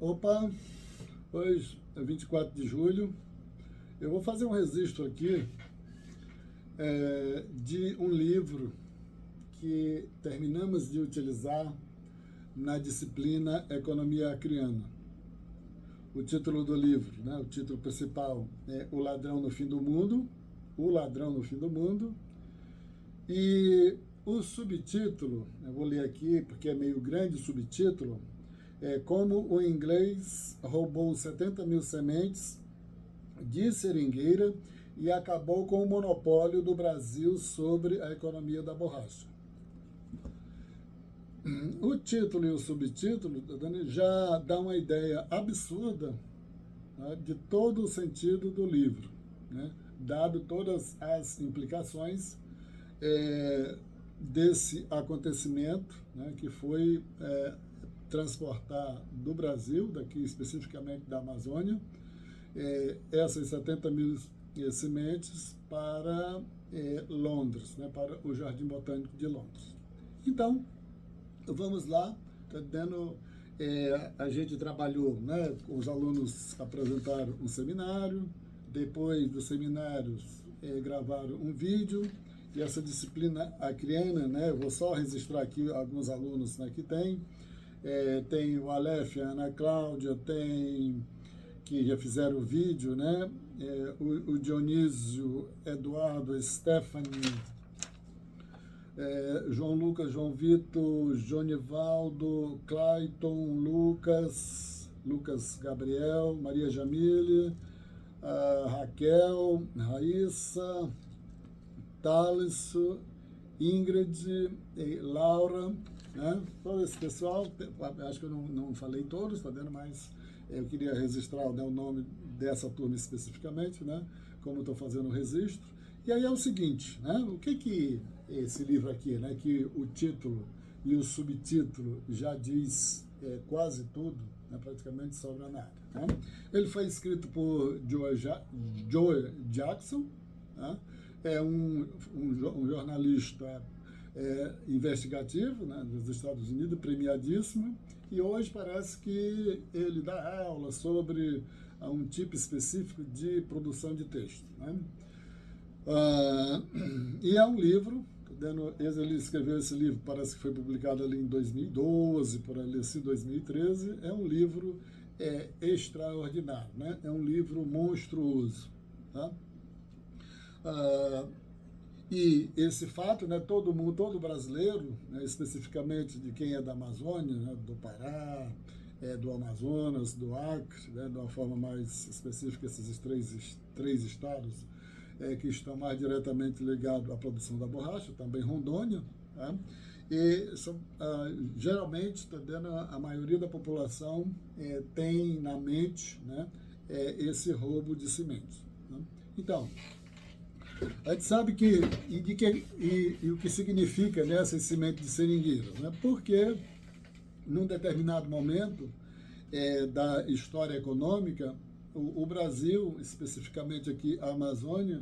Opa, hoje é 24 de julho. Eu vou fazer um registro aqui de um livro que terminamos de utilizar na disciplina Economia Acriana. O título do livro, né, o título principal é O Ladrão no Fim do Mundo, O Ladrão no Fim do Mundo, e o subtítulo, eu vou ler aqui porque é meio grande o subtítulo, é Como o Inglês Roubou 70 mil sementes de seringueira e acabou com o monopólio do Brasil sobre a economia da borracha. O título e o subtítulo já dá uma ideia absurda, né, de todo o sentido do livro, né, dado todas as implicações desse acontecimento, né, que foi transportar do Brasil, daqui especificamente da Amazônia, essas 70 mil sementes para Londres, né, para o Jardim Botânico de Londres. Então, vamos lá, tá dando, a gente trabalhou, né, os alunos apresentaram um seminário, depois dos seminários gravaram um vídeo, e essa disciplina acriana, né, eu vou só registrar aqui alguns alunos, né, que tem o Aleph, a Ana Cláudia, tem que já fizeram o vídeo, né, o Dionísio, Eduardo, Stephanie, João Lucas, João Vitor, Jonivaldo, Clayton, Lucas Gabriel, Maria Jamile, Raquel, Raíssa, Thales, Ingrid, Laura, né? Todo esse pessoal, acho que eu não falei todos, tá vendo? Mas eu queria registrar, né, o nome dessa turma especificamente, né? Como estou fazendo o registro. E aí é o seguinte, né? O que esse livro aqui, né? Que o título e o subtítulo já diz quase tudo, né, praticamente sobre a área, né? Ele foi escrito por Joe Jackson, né? É um jornalista investigativo, né, dos Estados Unidos, premiadíssimo, e hoje parece que ele dá aula sobre um tipo específico de produção de texto, né? E é um livro, ele escreveu esse livro, parece que foi publicado ali em 2012, por ali assim, 2013, é um livro extraordinário, né? É um livro monstruoso, tá? E esse fato, né, todo brasileiro, né, especificamente de quem é da Amazônia, né, do Pará, do Amazonas, do Acre, né, de uma forma mais específica, esses três estados que estão mais diretamente ligados à produção da borracha, também Rondônia, né, e geralmente, a maioria da população tem na mente, né, esse roubo de sementes, né? Então, a gente sabe e o que significa, né, essa semente de seringueira, né? Porque num determinado momento da história econômica, o Brasil, especificamente aqui a Amazônia,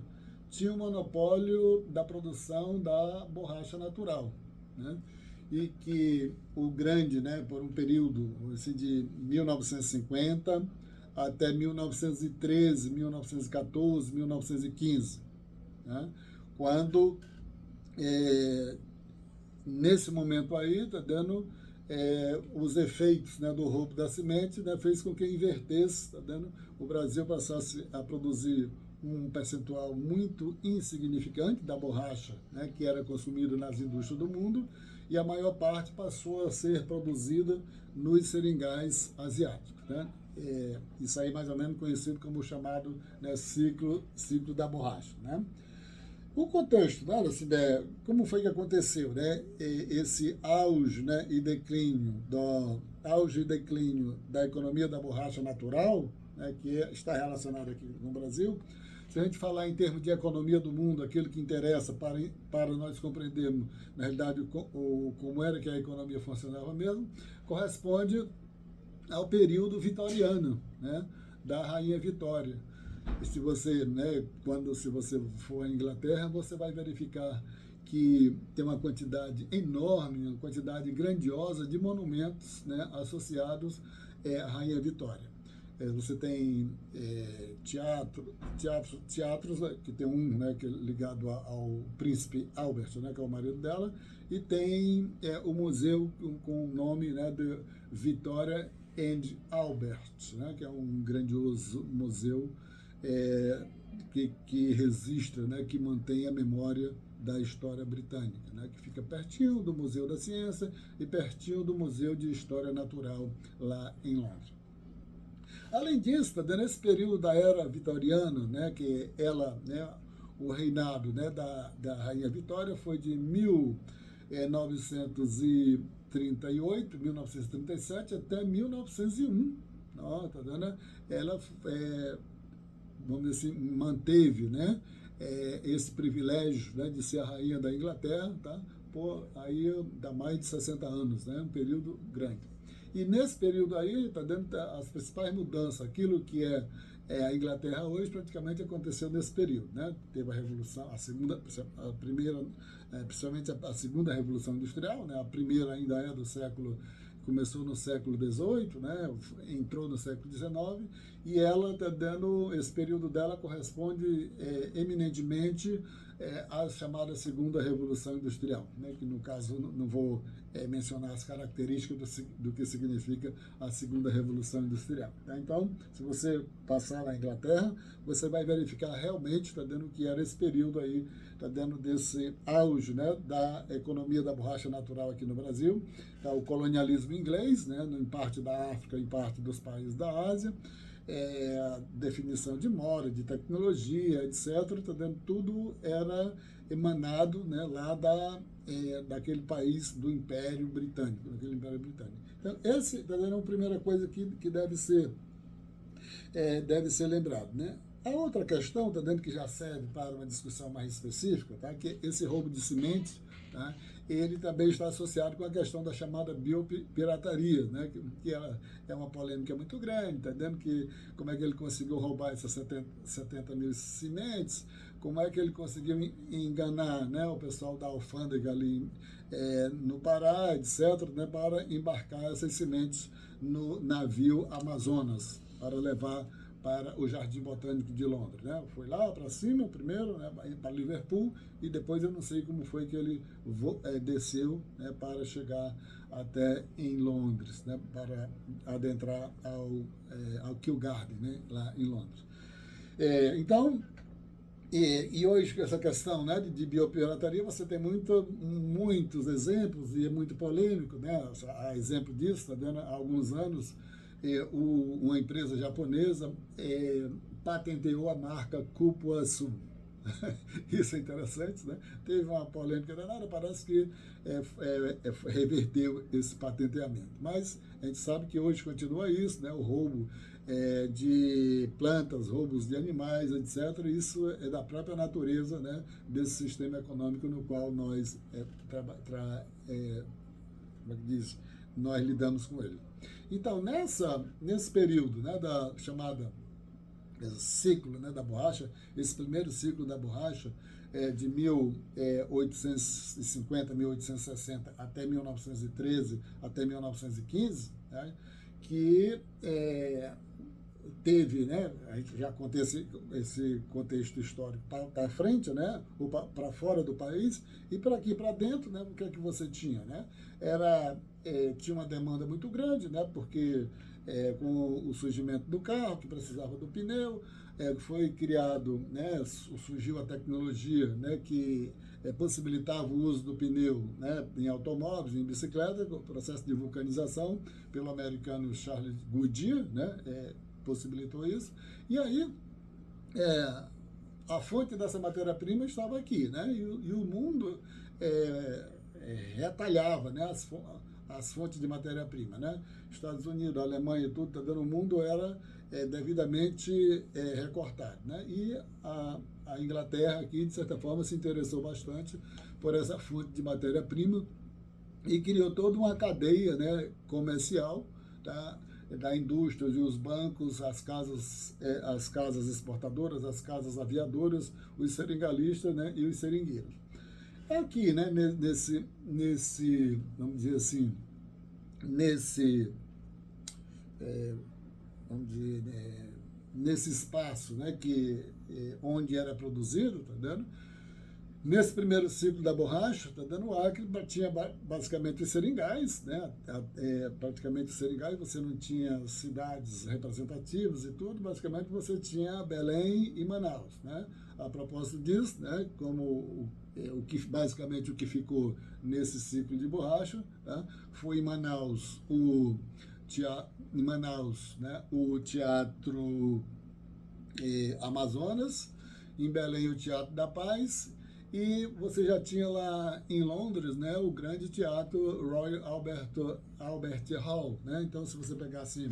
tinha um monopólio da produção da borracha natural, né? E que o grande, né, por um período assim, de 1950 até 1913, 1914, 1915, né? Quando nesse momento aí está dando os efeitos, né, do roubo da semente, né, fez com que invertesse, tá dando, o Brasil passasse a produzir um percentual muito insignificante da borracha, né, que era consumida nas indústrias do mundo, e a maior parte passou a ser produzida nos seringais asiáticos, né? Isso aí mais ou menos conhecido como o chamado, né, ciclo da borracha, né? O contexto, né, dessa ideia, como foi que aconteceu, né, esse auge, né, e declínio da economia da borracha natural, né, que está relacionado aqui no Brasil. Se a gente falar em termos de economia do mundo, aquilo que interessa para nós compreendermos, na realidade, como era que a economia funcionava mesmo, corresponde ao período vitoriano, né, da Rainha Vitória. E se você, né, se você for à Inglaterra, você vai verificar que tem uma quantidade enorme, uma quantidade grandiosa de monumentos, né, associados à Rainha Vitória. Você tem teatros, que tem um, né, que é ligado ao príncipe Albert, né, que é o marido dela, e tem o museu com o nome, né, de Victoria and Albert, né, que é um grandioso museu que registra, né, que mantém a memória da história britânica, né, que fica pertinho do Museu da Ciência e pertinho do Museu de História Natural lá em Londres. Além disso, nesse período da era vitoriana, né, que ela, né, o reinado, né, da Rainha Vitória foi de 1938, 1937 até 1901. Ó, tá vendo? Ela, vamos dizer assim, manteve, né, esse privilégio, né, de ser a rainha da Inglaterra, tá? Por aí dá mais de 60 anos, né, um período grande. E nesse período aí, está dentro as principais mudanças, aquilo que é a Inglaterra hoje, praticamente aconteceu nesse período, né? Teve a Revolução, a primeira, principalmente a segunda Revolução Industrial, né? A primeira ainda é do século, começou no século XVIII, né? Entrou no século XIX, e ela está dando, esse período dela corresponde eminentemente à chamada segunda Revolução Industrial, né? Que no caso não vou mencionar as características do que significa a segunda Revolução Industrial. Tá? Então, se você passar na Inglaterra, você vai verificar realmente, está dando o que era esse período aí, está dando desse auge, né, da economia da borracha natural aqui no Brasil, tá, o colonialismo inglês, né, em parte da África, em parte dos países da Ásia, definição de moda, de tecnologia, etc. Tá dando, tudo era emanado, né, lá daquele país do Império Britânico, daquele Império Britânico. Então, esse tá dando a primeira coisa que deve ser lembrado, né? A outra questão, tá dando, que já serve para uma discussão mais específica, tá? Que esse roubo de sementes, tá? Ele também está associado com a questão da chamada biopirataria, né? Que ela é uma polêmica muito grande, tá dando, que como é que ele conseguiu roubar essas 70 mil sementes, como é que ele conseguiu enganar, né, o pessoal da alfândega ali no Pará, etc., né, para embarcar essas sementes no navio Amazonas, para levar para o Jardim Botânico de Londres, né? Foi lá para cima primeiro, né, para Liverpool, e depois eu não sei como foi que ele desceu, né, para chegar até em Londres, né, para adentrar ao Kew Garden, né, lá em Londres. Então, e hoje, com essa questão, né, de biopirataria, você tem muitos exemplos, e é muito polêmico, né? A exemplo disso, está dando há alguns anos, uma empresa japonesa patenteou a marca Cupuaçu. Isso é interessante, né? Teve uma polêmica danada, parece que reverteu esse patenteamento. Mas a gente sabe que hoje continua isso, né? O roubo de plantas, roubos de animais, etc. Isso é da própria natureza, né, desse sistema econômico no qual nós nós lidamos com ele. Então, nesse período, né, da chamada ciclo, né, da borracha, esse primeiro ciclo da borracha, de 1850, 1860 até 1913, até 1915, né, que teve, né, a gente já conta esse contexto histórico para frente, né, ou para fora do país, e para aqui para dentro, né, o que é que você tinha, né? Tinha uma demanda muito grande, né, porque com o surgimento do carro, que precisava do pneu, foi criado, né, surgiu a tecnologia, né, que possibilitava o uso do pneu, né, em automóveis, em bicicleta, com o processo de vulcanização pelo americano Charles Goodyear, né, possibilitou isso. E aí, a fonte dessa matéria-prima estava aqui, né, e o mundo retalhava, né, as fontes de matéria-prima, né? Estados Unidos, Alemanha, tudo, tá dando, o mundo era devidamente recortado, né? E a Inglaterra aqui, de certa forma, se interessou bastante por essa fonte de matéria-prima e criou toda uma cadeia, né, comercial, tá, da indústria e os bancos, as casas exportadoras, as casas aviadoras, os seringalistas, né, e os seringueiros. Aqui, né, vamos dizer assim, nesse, vamos dizer, nesse espaço, né, onde era produzido, tá vendo? Nesse primeiro ciclo da borracha, tá dando o Acre, tinha basicamente seringais, né? Praticamente seringais, você não tinha cidades representativas e tudo, basicamente você tinha Belém e Manaus, né? A propósito disso, né? Basicamente o que ficou nesse ciclo de borracha, tá? Foi em Manaus, né? O Teatro Amazonas, em Belém o Teatro da Paz, e você já tinha lá em Londres, né, o grande teatro Royal Albert Hall, né? Então, se você pegasse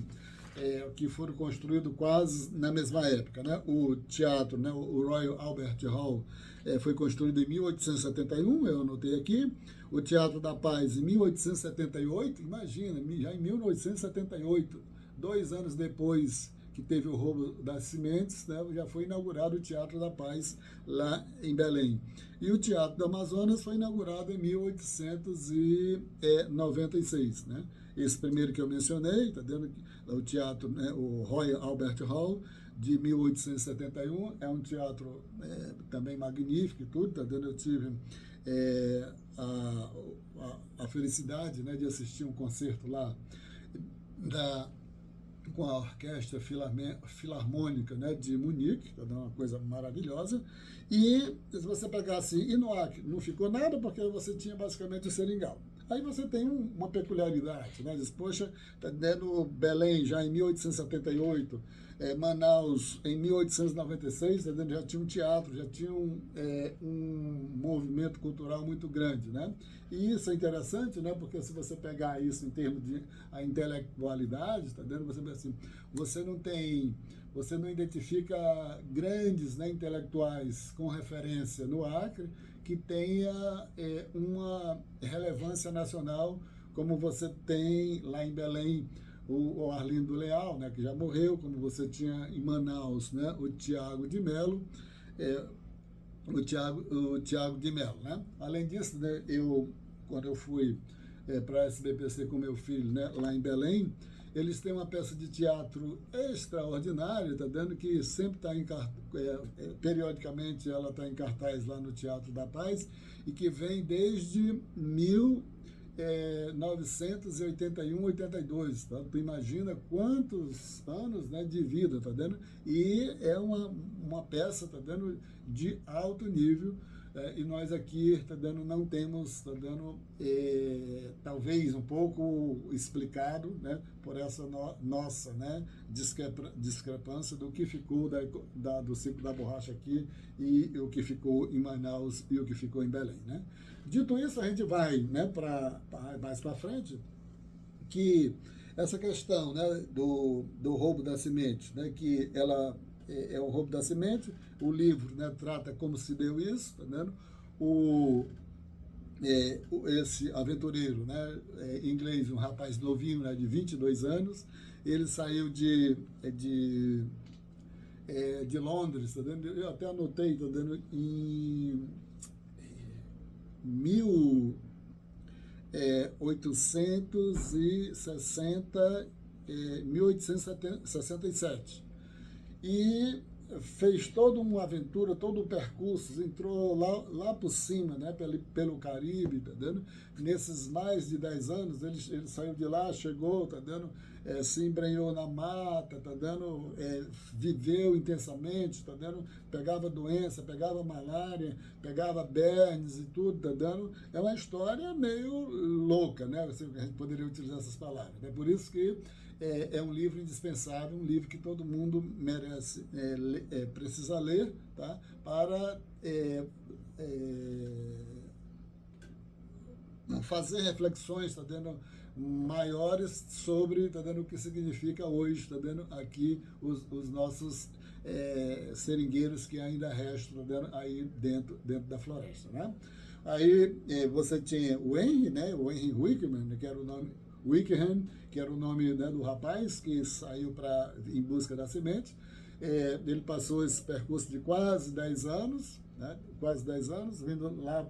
que foram construídos quase na mesma época, né? O teatro, né, o Royal Albert Hall, foi construído em 1871, eu anotei aqui. O Teatro da Paz em 1878, imagina, já em 1978, 2 anos depois que teve o roubo das sementes, né, já foi inaugurado o Teatro da Paz lá em Belém. E o Teatro do Amazonas foi inaugurado em 1896, né? Esse primeiro que eu mencionei, tá dando o teatro, né, o Royal Albert Hall, de 1871, é um teatro também magnífico e tudo, tá dando, eu tive a felicidade, né, de assistir um concerto lá com a Orquestra Filarmônica, né, de Munique, que é uma coisa maravilhosa. E se você pegar assim, e no Acre não ficou nada porque você tinha basicamente o seringal. Aí você tem uma peculiaridade, né? Diz, poxa, tá dando Belém já em 1878, Manaus em 1896, tá dando, já tinha um teatro, já tinha um movimento cultural muito grande, né? E isso é interessante, né? Porque se você pegar isso em termos de a intelectualidade, tá dando, você assim, você não identifica grandes, né, intelectuais com referência no Acre que tenha uma relevância nacional como você tem lá em Belém o Arlindo Leal, né, que já morreu, como você tinha em Manaus, né, o Tiago de Melo, o Tiago de Melo, né? Além disso, né, quando eu fui para a SBPC com meu filho, né, lá em Belém, eles têm uma peça de teatro extraordinária, tá dando, que sempre está periodicamente ela está em cartaz lá no Teatro da Paz, e que vem desde 1981, 82, tá? Tu imagina quantos anos, né, de vida, tá dando? E é uma peça, tá dando, de alto nível, e nós aqui, tá dando, não temos, tá dando, talvez um pouco explicado, né, por essa nossa, né, discrepância do que ficou do ciclo da borracha aqui e o que ficou em Manaus e o que ficou em Belém, né? Dito isso, a gente vai, né, mais para frente, que essa questão, né, do roubo da semente, né, que ela é o roubo da semente, o livro, né, trata como se deu isso, tá vendo? Esse aventureiro, né, inglês, um rapaz novinho, né, de 22 anos, ele saiu de Londres, tá vendo? Eu até anotei, tá vendo, em 1867. E fez toda uma aventura, todo um percurso, entrou lá por cima, né, pelo Caribe, tá vendo? Nesses mais de 10 anos, ele saiu de lá, chegou, tá vendo? Se embrenhou na mata, tá vendo? Viveu intensamente, tá vendo? Pegava doença, pegava malária, pegava bernes e tudo, tá vendo? É uma história meio louca, né? A gente poderia utilizar essas palavras. É por isso que é um livro indispensável, um livro que todo mundo merece, precisa ler, tá? Para fazer reflexões, tá dando, maiores sobre, tá dando, o que significa hoje, tá dando, aqui os nossos seringueiros que ainda restam, tá dando, aí dentro da floresta, né? Aí você tinha o Henry, né? O Henry Wickham, que era o nome Wickham, que era o nome, né, do rapaz que saiu em busca da semente. Ele passou esse percurso de quase 10 anos, né, quase 10 anos, vindo lá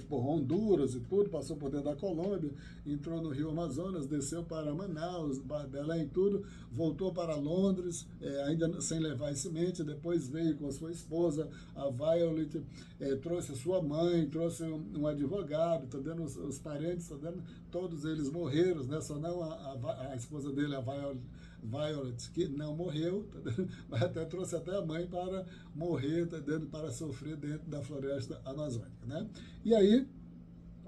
por Honduras e tudo, passou por dentro da Colômbia, entrou no Rio Amazonas, desceu para Manaus, Belém e tudo, voltou para Londres, ainda sem levar semente, depois veio com a sua esposa, a Violet, trouxe a sua mãe, trouxe um advogado, tá dando os parentes, tá dando, todos eles morreram, né? Só não a esposa dele, a Violet, que não morreu, tá dando, mas até trouxe até a mãe para morrer, tá dando, para sofrer dentro da floresta amazônica, né? E aí,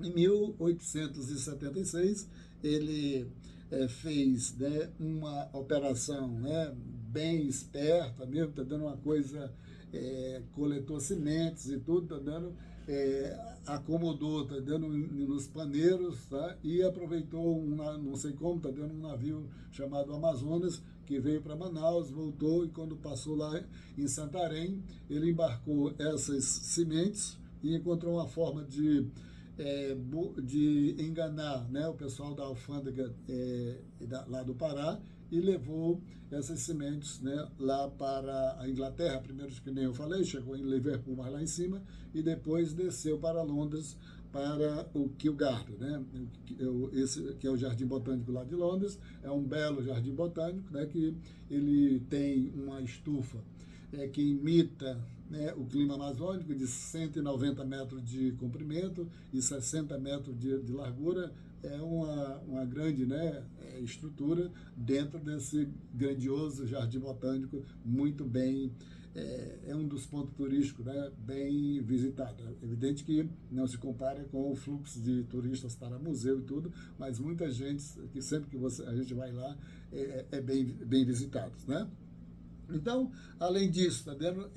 em 1876, ele fez, né, uma operação, né, bem esperta mesmo, tá dando uma coisa, coletou sementes e tudo, tá dando, acomodou, tá dando nos paneiros, tá, e aproveitou, não sei como, tá dando um navio chamado Amazonas, que veio para Manaus, voltou, e quando passou lá em Santarém, ele embarcou essas sementes e encontrou uma forma de enganar, né, o pessoal da alfândega, lá do Pará, e levou essas sementes, né, lá para a Inglaterra, primeiro, que nem eu falei, chegou em Liverpool, mais lá em cima, e depois desceu para Londres, para o Kew Garden, né? Esse que é o Jardim Botânico lá de Londres, é um belo jardim botânico, né, que ele tem uma estufa que imita, né, o clima amazônico, de 190 metros de comprimento e 60 metros de largura. É uma grande, né, estrutura dentro desse grandioso jardim botânico, muito bem, é um dos pontos turísticos, né, bem visitados. É evidente que não se compara com o fluxo de turistas para museu e tudo, mas muita gente, que sempre que a gente vai lá, bem visitado, né? Então, além disso, tá vendo,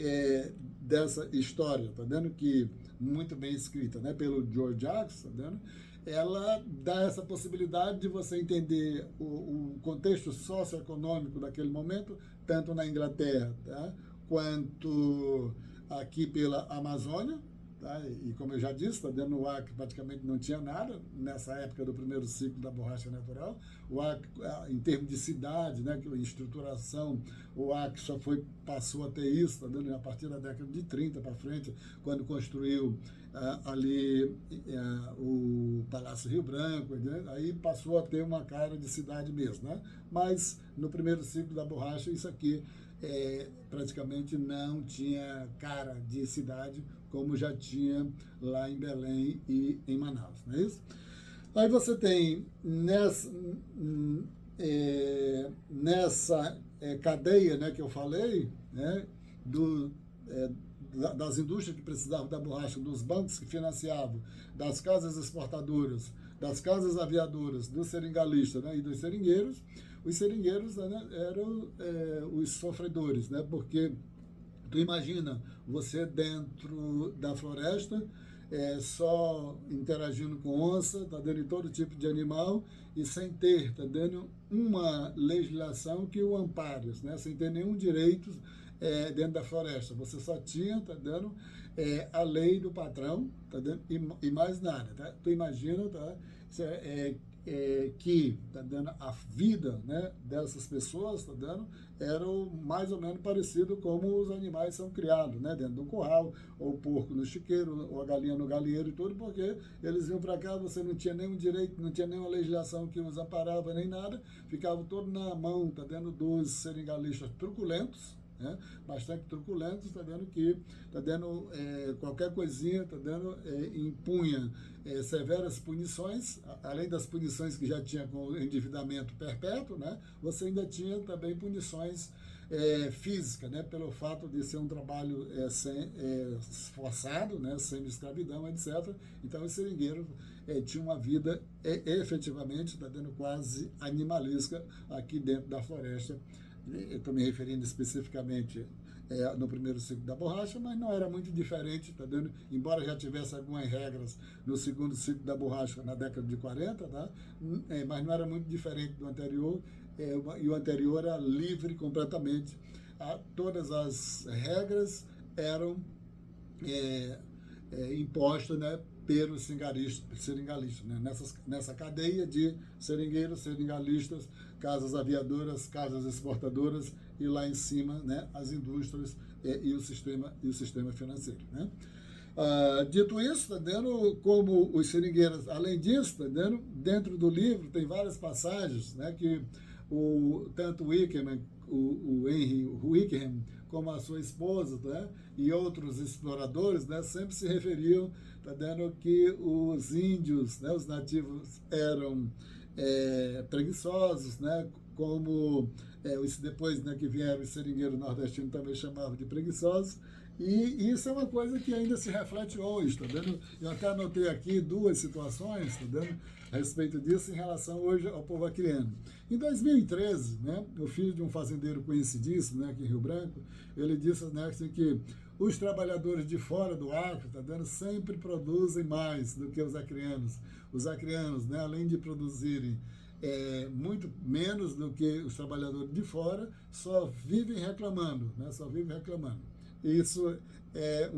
dessa história, tá vendo, que muito bem escrita, né, pelo George Jackson, tá vendo, ela dá essa possibilidade de você entender o contexto socioeconômico daquele momento, tanto na Inglaterra, tá, quanto aqui pela Amazônia, tá? E como eu já disse, tá dentro do Acre praticamente não tinha nada nessa época do primeiro ciclo da borracha natural. O Acre, em termos de cidade, né, estruturação, o Acre passou a ter isso, tá dando, a partir da década de 30 para frente, quando construiu ali o Palácio Rio Branco, né? Aí passou a ter uma cara de cidade mesmo, né? Mas no primeiro ciclo da borracha, isso aqui praticamente não tinha cara de cidade, como já tinha lá em Belém e em Manaus, não é isso? Aí você tem nessa cadeia, né, que eu falei, né, das indústrias que precisavam da borracha, dos bancos que financiavam, das casas exportadoras, das casas aviadoras, dos seringalistas, né, e dos seringueiros. Os seringueiros, né, eram os sofredores, né, porque tu imagina você dentro da floresta, só interagindo com onça, tá dando todo tipo de animal, e sem ter, tá dando uma legislação que o ampare, né, sem ter nenhum direito dentro da floresta. Você só tinha, tá dando, a lei do patrão, tá dando, e mais nada, tá? Tu imagina, tá? Que tá dando a vida, né, dessas pessoas, tá dando, era mais ou menos parecido como os animais são criados, né, dentro do curral, ou o porco no chiqueiro, ou a galinha no galinheiro e tudo, porque eles vinham para cá, você não tinha nenhum direito, não tinha nenhuma legislação que os amparava nem nada, ficava todo na mão, tá dando, dos seringalistas truculentos, né, bastante truculentos, tá vendo, que tá dando qualquer coisinha, tá dando, impunha severas punições, além das punições que já tinha com o endividamento perpétuo, né, você ainda tinha também punições físicas, né, pelo fato de ser um trabalho forçado, né, sem escravidão, etc. Então os seringueiros tinham uma vida efetivamente, tá dando, quase animalesca aqui dentro da floresta. Eu estou me referindo especificamente no primeiro ciclo da borracha, mas não era muito diferente, tá dando, embora já tivesse algumas regras no segundo ciclo da borracha na década de 40, tá? Mas não era muito diferente do anterior, e o anterior era livre completamente. Todas as regras eram impostas, né, pelos seringalistas, né? Nessa cadeia de seringueiros, seringalistas, casas aviadoras, casas exportadoras, e lá em cima, né, as indústrias e o sistema financeiro, né? Dito isso, tá vendo, como os seringueiros, além disso, tá vendo, dentro do livro tem várias passagens, né, que tanto o Wickham, o Henry Wickham, como a sua esposa, né, e outros exploradores, né, sempre se referiam, tá vendo, que os índios, né, os nativos eram preguiçosos, né, como depois, né, que vieram os seringueiros nordestinos também chamavam de preguiçosos, e isso é uma coisa que ainda se reflete hoje, tá vendo? Eu até anotei aqui duas situações, tá vendo? A respeito disso em relação hoje ao povo acreano. Em 2013, né, o filho de um fazendeiro conhecidíssimo, né, aqui em Rio Branco, ele disse, né, assim, que os trabalhadores de fora do Acre, tá vendo, sempre produzem mais do que os acreanos. Os acreanos, né, além de produzirem muito menos do que os trabalhadores de fora, só vivem reclamando, né, só vivem reclamando. Isso é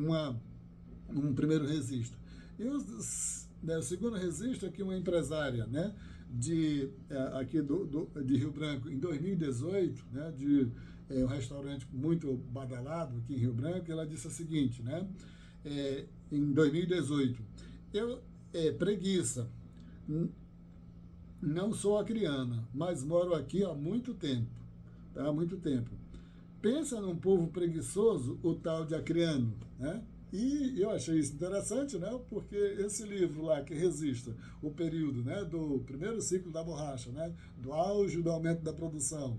um primeiro registro. E o segundo registro é que uma empresária, né, aqui de Rio Branco, em 2018, né, de um restaurante muito badalado aqui em Rio Branco, ela disse o seguinte, né, em 2018, preguiça, não sou acriana, mas moro aqui há muito tempo, tá? Há muito tempo. Pensa num povo preguiçoso, o tal de acreano, né? E eu achei isso interessante, né? Porque esse livro lá que registra o período, né, do primeiro ciclo da borracha, né, do auge do aumento da produção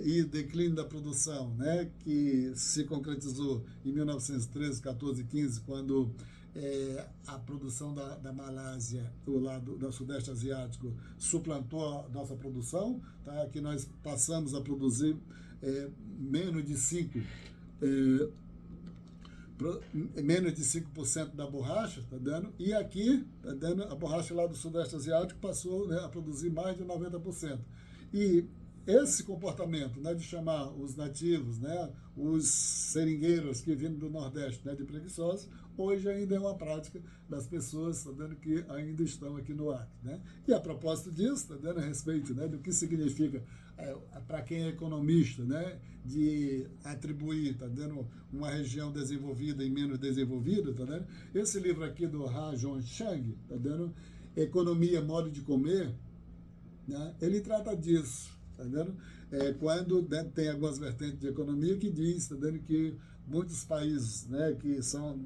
e declínio da produção, né, que se concretizou em 1913, 14, 15, quando a produção da Malásia, do lado do Sudeste Asiático, suplantou a nossa produção, tá? Que nós passamos a produzir menos de 5% da borracha, tá dando? E aqui, tá dando, a borracha lá do Sudeste Asiático passou, né, a produzir mais de 90%. E esse comportamento, né, de chamar os nativos, né, os seringueiros que vêm do Nordeste, né, de preguiçosos, hoje ainda é uma prática das pessoas, tá dando, que ainda estão aqui no Acre, né? E a propósito disso, tá dando, a respeito, né, do que significa para quem é economista, né, de atribuir, tá dando, uma região desenvolvida e menos desenvolvida, tá dando? Esse livro aqui do Ha Zhongchang, tá dando, Economia, Modo de Comer, né, ele trata disso, tá vendo? Quando, né, tem algumas vertentes de economia que diz, tá vendo, que muitos países, né, que são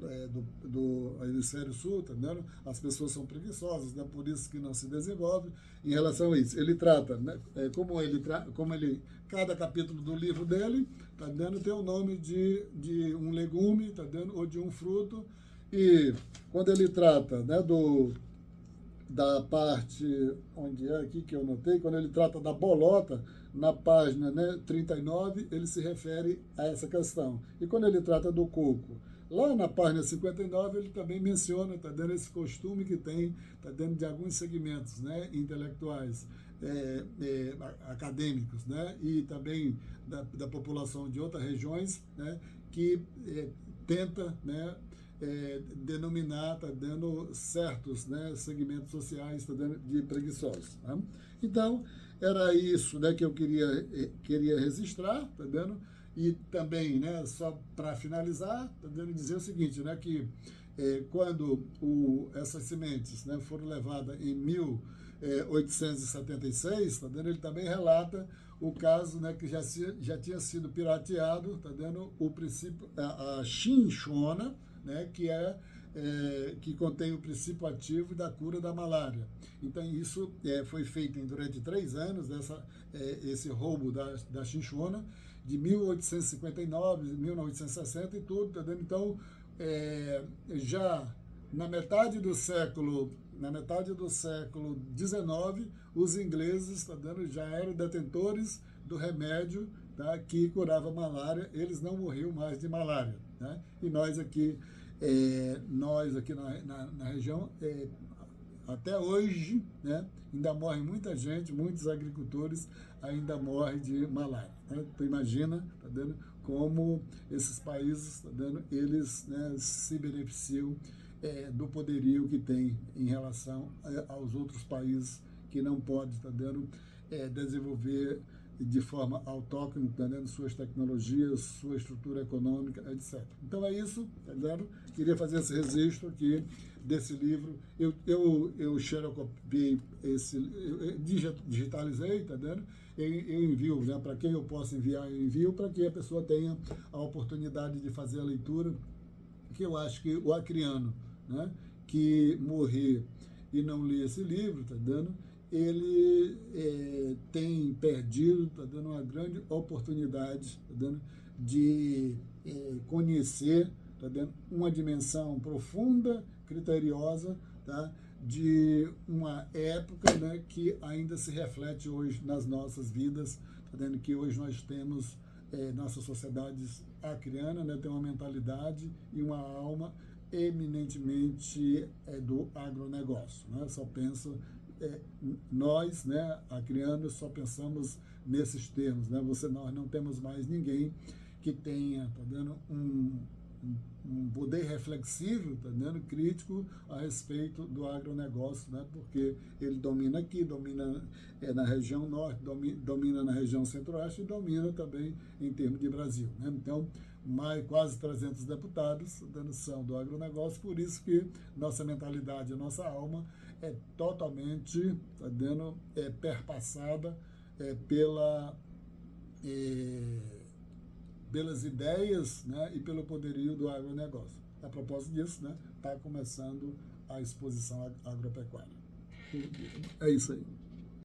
do hemisfério sul, tá vendo, as pessoas são preguiçosas, né, por isso que não se desenvolve. Em relação a isso, ele trata, né, cada capítulo do livro dele, tá vendo, tem o nome de um legume, tá vendo, ou de um fruto, e quando ele trata, né, da parte, onde é aqui que eu notei, quando ele trata da bolota, na página, né, 39, ele se refere a essa questão. E quando ele trata do coco, lá na página 59, ele também menciona, está dando esse costume que tem, está dentro de alguns segmentos, né, intelectuais, acadêmicos, né, e também da população de outras regiões, né, que tenta, né, denominar, tá dando certos, né, segmentos sociais, tá dando, de preguiçosos. Tá? Então, era isso, né, que eu queria registrar, tá dando? E também, né, só para finalizar, tá dando, dizer o seguinte, né, que quando essas sementes, né, foram levadas em 1876, tá dando, ele também relata o caso, né, que já tinha sido pirateado, tá dando, o princípio, a chinchona, né, que contém o princípio ativo da cura da malária. Então, isso foi feito durante 3 anos, esse roubo da chinchona, de 1859, 1960 e tudo, tá vendo? Então, já na metade do século XIX, os ingleses, tá vendo, já eram detentores do remédio, tá, que curava malária, eles não morriam mais de malária, né? E nós aqui na região, até hoje, né, ainda morre muita gente, muitos agricultores ainda morrem de malária. Né? Tu imagina, tá vendo, como esses países, tá vendo, eles, né, se beneficiam do poderio que tem em relação aos outros países que não podem, tá vendo, desenvolver de forma autóctone, entendendo suas tecnologias, sua estrutura econômica, etc. Então é isso, entendendo? Queria fazer esse registro aqui desse livro. Eu xerocopiei eu digitalizei, entendendo? Eu envio, né? Para quem eu posso enviar, eu envio para que a pessoa tenha a oportunidade de fazer a leitura, que eu acho que o acriano, né, que morrer e não ler esse livro, tá dando, ele tem perdido, tá dando uma grande oportunidade, tá dando, de conhecer, tá dando, uma dimensão profunda, criteriosa, tá, de uma época, né, que ainda se reflete hoje nas nossas vidas, tá dando, que hoje nós temos nossas sociedades acrianas, né, tem uma mentalidade e uma alma eminentemente do agronegócio, né? Só pensa, nós, né, acrianos, só pensamos nesses termos, né? Nós não temos mais ninguém que tenha, tá dando, um poder reflexivo, tá dando, crítico a respeito do agronegócio, né? Porque ele domina aqui, domina na região norte, domina na região centro-oeste e domina também em termos de Brasil, né? Então, quase 300 deputados são do agronegócio, por isso que nossa mentalidade, a nossa alma é totalmente, tá dando, perpassada pelas ideias, né, e pelo poderio do agronegócio. A propósito disso, né, está começando a exposição agropecuária. É isso aí.